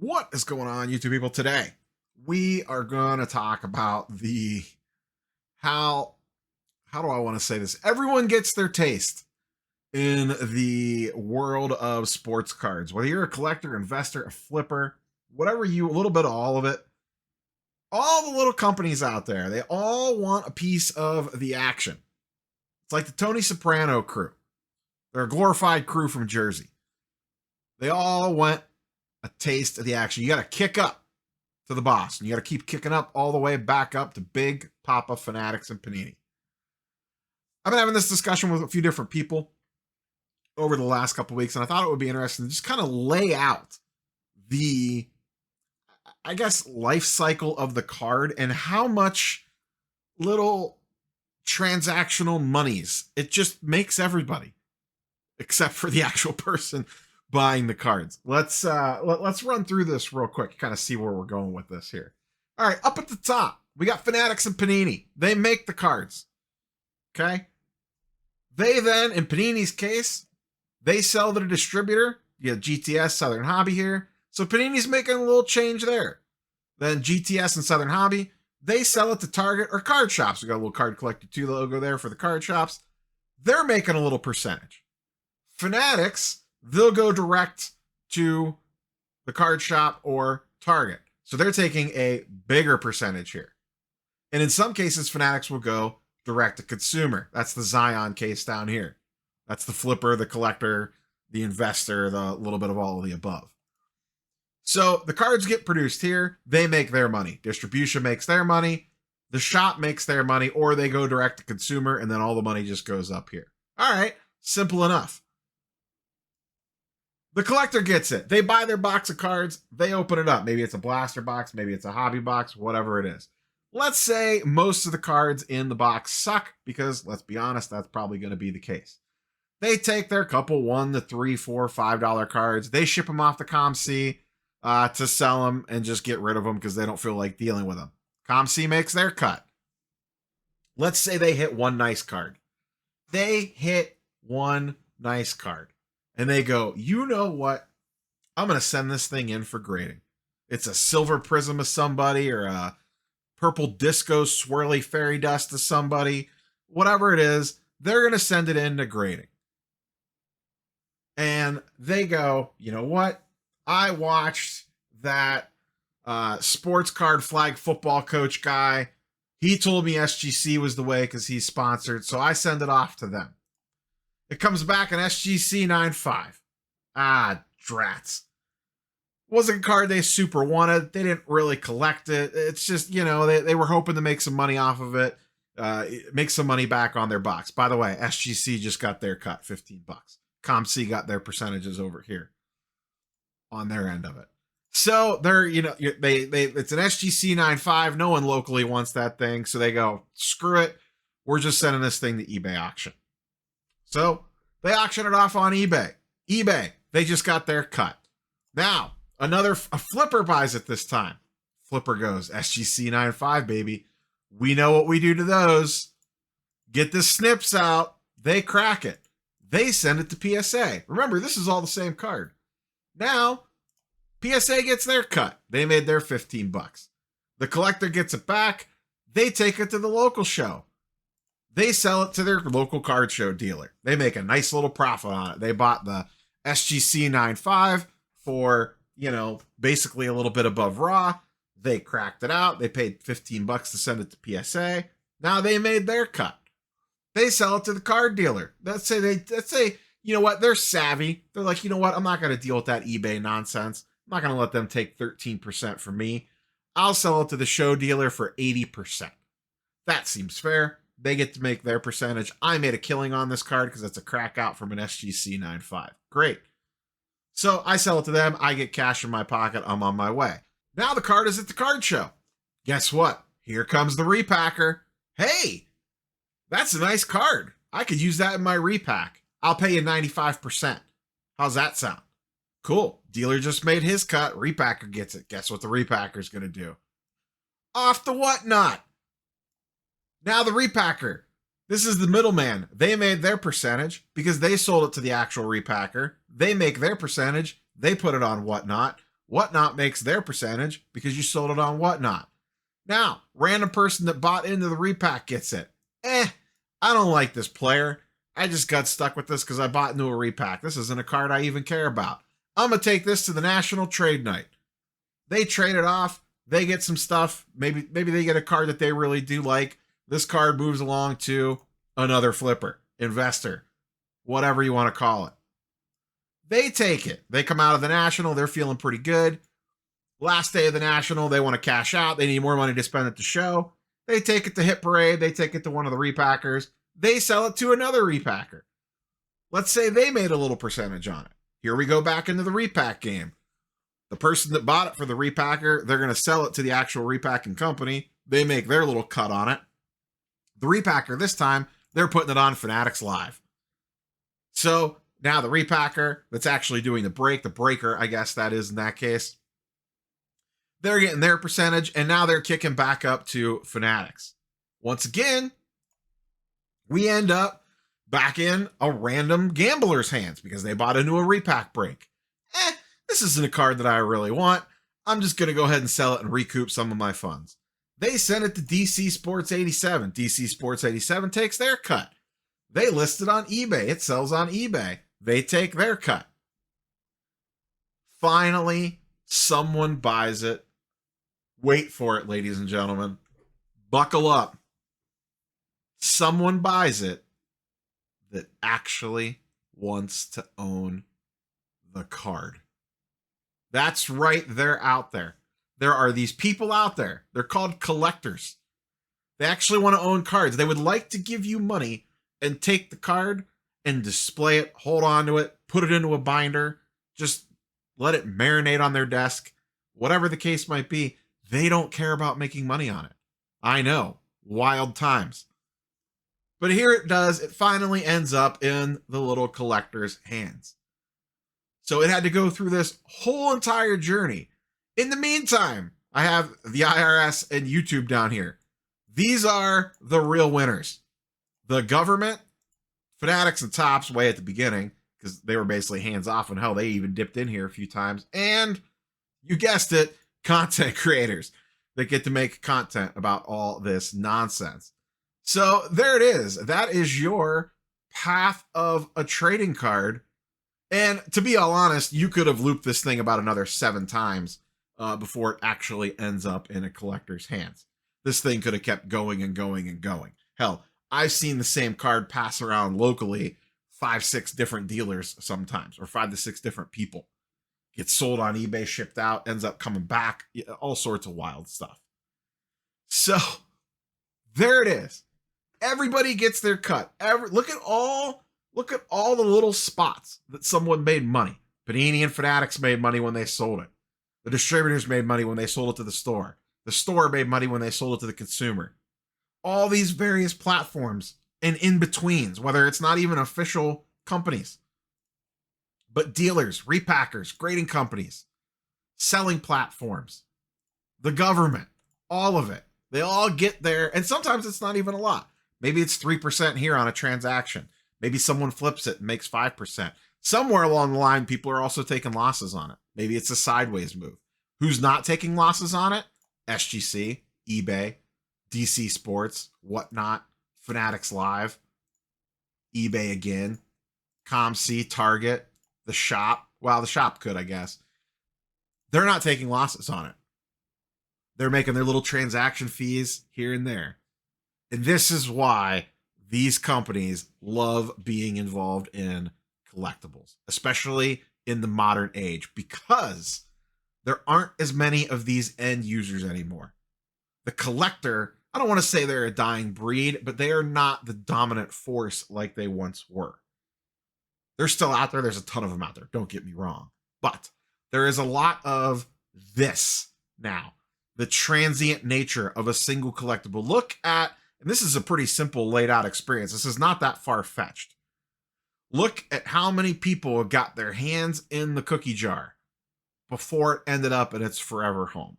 What is going on, YouTube people? Today we are going to talk about the how do I want to say this? Everyone gets their taste in the world of sports cards. Whether you're a collector, investor, a flipper, whatever you, a little bit of all of it. All the little companies out there, they all want a piece of the action. It's like the Tony Soprano crew. They're a glorified crew from Jersey. They all want a taste of the action. You got to kick up to the boss, and you got to keep kicking up all the way back up to Big Papa, Fanatics, and Panini. I've been having this discussion with a few different people over the last couple of weeks, and I thought it would be interesting to just kind of lay out the, I guess, life cycle of the card and how much little transactional monies it just makes everybody, except for the actual person buying the cards. Let's run through this real quick, kind of see where we're going with this here. All right, up at the top, we got Fanatics and Panini. They make the cards. Okay. They then, in Panini's case, they sell to the distributor. You have GTS, Southern Hobby here. So Panini's making a little change there. Then GTS and Southern Hobby, they sell it to Target or card shops. We got a little Card Collector 2 logo there for the card shops. They're making a little percentage. Fanatics, they'll go direct to the card shop or Target. So they're taking a bigger percentage here. And in some cases, Fanatics will go direct to consumer. That's the Zion case down here. That's the flipper, the collector, the investor, the little bit of all of the above. So the cards get produced here. They make their money. Distribution makes their money. The shop makes their money, or they go direct to consumer, and then all the money just goes up here. All right, simple enough. The collector gets it. They buy their box of cards. They open it up. Maybe it's a blaster box. Maybe it's a hobby box, whatever it is. Let's say most of the cards in the box suck because, let's be honest, that's probably going to be the case. They take their couple $1 to $3, $4, $5 cards. They ship them off to ComC to sell them and just get rid of them because they don't feel like dealing with them. ComC makes their cut. Let's say they hit one nice card. They hit one nice card. And they go, you know what? I'm going to send this thing in for grading. It's a silver prism of somebody or a purple disco swirly fairy dust to somebody. Whatever it is, they're going to send it in to grading. And they go, you know what? I watched that sports card flag football coach guy. He told me SGC was the way because he's sponsored. So I send it off to them. It comes back an SGC 9.5. Ah, drats. Wasn't a card they super wanted. They didn't really collect it. It's just, you know, they were hoping to make some money off of it. Make some money back on their box. By the way, SGC just got their cut, $15. ComC got their percentages over here on their end of it. So they're, you know, it's an SGC 9.5. No one locally wants that thing. So they go, screw it. We're just sending this thing to eBay auction. So they auction it off on eBay. eBay, they just got their cut. Now, a flipper buys it this time. Flipper goes, SGC 9.5, baby. We know what we do to those. Get the snips out. They crack it. They send it to PSA. Remember, this is all the same card. Now, PSA gets their cut. They made their $15. The collector gets it back. They take it to the local show. They sell it to their local card show dealer. They make a nice little profit on it. They bought the SGC 9.5 for, you know, basically a little bit above raw. They cracked it out. They paid $15 to send it to PSA. Now they made their cut. They sell it to the card dealer. Let's say, you know what? They're savvy. They're like, you know what? I'm not going to deal with that eBay nonsense. I'm not going to let them take 13% from me. I'll sell it to the show dealer for 80%. That seems fair. They get to make their percentage. I made a killing on this card because it's a crack out from an SGC 9.5. Great. So I sell it to them. I get cash in my pocket. I'm on my way. Now the card is at the card show. Guess what? Here comes the repacker. Hey, that's a nice card. I could use that in my repack. I'll pay you 95%. How's that sound? Cool. Dealer just made his cut. Repacker gets it. Guess what the repacker's going to do? Off the whatnot. Now the repacker. This is the middleman. They made their percentage because they sold it to the actual repacker. They make their percentage. They put it on whatnot. Whatnot makes their percentage because you sold it on Whatnot. Now, random person that bought into the repack gets it. I don't like this player. I just got stuck with this because I bought into a repack. This isn't a card I even care about. I'm going to take this to the National Trade Night. They trade it off. They get some stuff. Maybe they get a card that they really do like. This card moves along to another flipper, investor, whatever you want to call it. They take it. They come out of the National. They're feeling pretty good. Last day of the National, they want to cash out. They need more money to spend at the show. They take it to Hit Parade. They take it to one of the repackers. They sell it to another repacker. Let's say they made a little percentage on it. Here we go back into the repack game. The person that bought it for the repacker, they're going to sell it to the actual repacking company. They make their little cut on it. The repacker this time, they're putting it on Fanatics Live. So now the repacker that's actually doing the breaker, I guess that is in that case, they're getting their percentage, and now they're kicking back up to Fanatics. Once again, we end up back in a random gambler's hands because they bought into a repack break. This isn't a card that I really want. I'm just going to go ahead and sell it and recoup some of my funds. They send it to DC Sports 87. DC Sports 87 takes their cut. They list it on eBay. It sells on eBay. They take their cut. Finally, someone buys it. Wait for it, ladies and gentlemen. Buckle up. Someone buys it that actually wants to own the card. That's right, they're out there. There are these people out there. They're called collectors. They actually want to own cards. They would like to give you money and take the card and display it, hold on to it, put it into a binder, just let it marinate on their desk, whatever the case might be. They don't care about making money on it. I know, wild times. But here it does. It finally ends up in the little collector's hands. So it had to go through this whole entire journey. In the meantime, I have the IRS and YouTube down here. These are the real winners. The government, Fanatics and Topps way at the beginning, because they were basically hands off, and hell, they even dipped in here a few times. And you guessed it, content creators that get to make content about all this nonsense. So there it is. That is your path of a trading card. And to be all honest, you could have looped this thing about another 7 times before it actually ends up in a collector's hands. This thing could have kept going and going and going. Hell, I've seen the same card pass around locally 5-6 different dealers sometimes, or 5 to 6 different people. Gets sold on eBay, shipped out, ends up coming back, all sorts of wild stuff. So there it is. Everybody gets their cut. Look at all the little spots that someone made money. Panini and Fanatics made money when they sold it. The distributors made money when they sold it to the store. The store made money when they sold it to the consumer. All these various platforms and in-betweens, whether it's not even official companies, but dealers, repackers, grading companies, selling platforms, the government, all of it. They all get there, and sometimes it's not even a lot. Maybe it's 3% here on a transaction. Maybe someone flips it and makes 5%. Somewhere along the line, people are also taking losses on it. Maybe it's a sideways move. Who's not taking losses on it? SGC, eBay, DC Sports, Whatnot, Fanatics Live, eBay again, ComC, Target, the shop. Well, the shop could, I guess. They're not taking losses on it. They're making their little transaction fees here and there. And this is why these companies love being involved in collectibles, especially in the modern age, because there aren't as many of these end users anymore. The collector, I don't want to say they're a dying breed, but they are not the dominant force like they once were. They're still out there. There's a ton of them out there. Don't get me wrong. But there is a lot of this now. The transient nature of a single collectible. Look at, and this is a pretty simple laid out experience. This is not that far-fetched. Look at how many people got their hands in the cookie jar before it ended up in its forever home.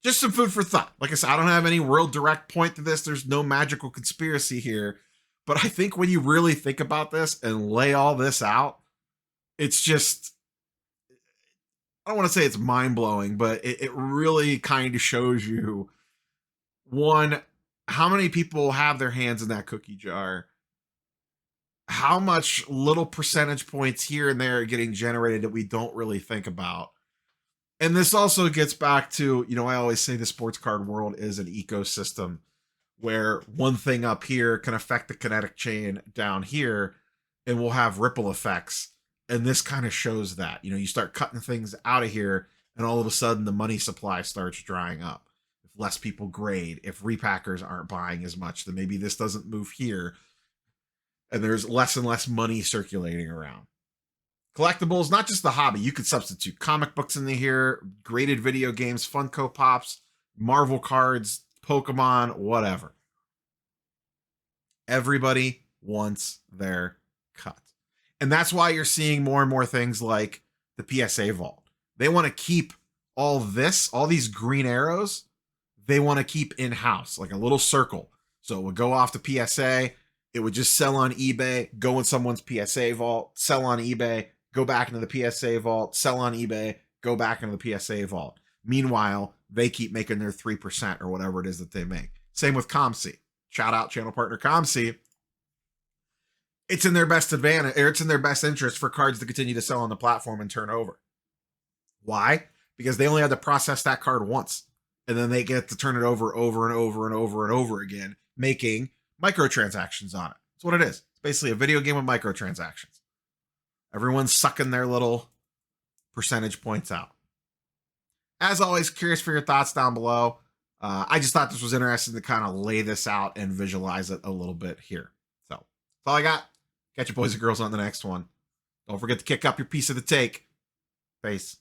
Just some food for thought. Like I said, I don't have any real direct point to this. There's no magical conspiracy here. But I think when you really think about this and lay all this out, it's just, I don't want to say it's mind-blowing, but it really kind of shows you, one, how many people have their hands in that cookie jar, how much little percentage points here and there are getting generated that we don't really think about. And this also gets back to, I always say the sports card world is an ecosystem where one thing up here can affect the kinetic chain down here, and we'll have ripple effects. And this kind of shows that. You start cutting things out of here, and all of a sudden the money supply starts drying up. If less people grade, if repackers aren't buying as much, then maybe this doesn't move here, and there's less and less money circulating around. Collectibles, not just the hobby. You could substitute comic books in here, graded video games, Funko Pops, Marvel cards, Pokemon, whatever. Everybody wants their cut. And that's why you're seeing more and more things like the PSA vault. They want to keep all this, all these green arrows, they want to keep in-house, like a little circle. So it would go off to PSA, it would just sell on eBay, go in someone's PSA vault, sell on eBay, go back into the PSA vault, sell on eBay, go back into the PSA vault. Meanwhile, they keep making their 3% or whatever it is that they make. Same with ComC. Shout out channel partner ComC. It's in their best advantage, or it's in their best interest for cards to continue to sell on the platform and turn over. Why? Because they only had to process that card once, and then they get to turn it over and over and over again, making microtransactions on it. That's what it is. It's basically a video game with microtransactions. Everyone's sucking their little percentage points out. As always, curious for your thoughts down below. I just thought this was interesting to kind of lay this out and visualize it a little bit here. So that's all I got. Catch you boys and girls on the next one. Don't forget to kick up your piece of the take. Peace.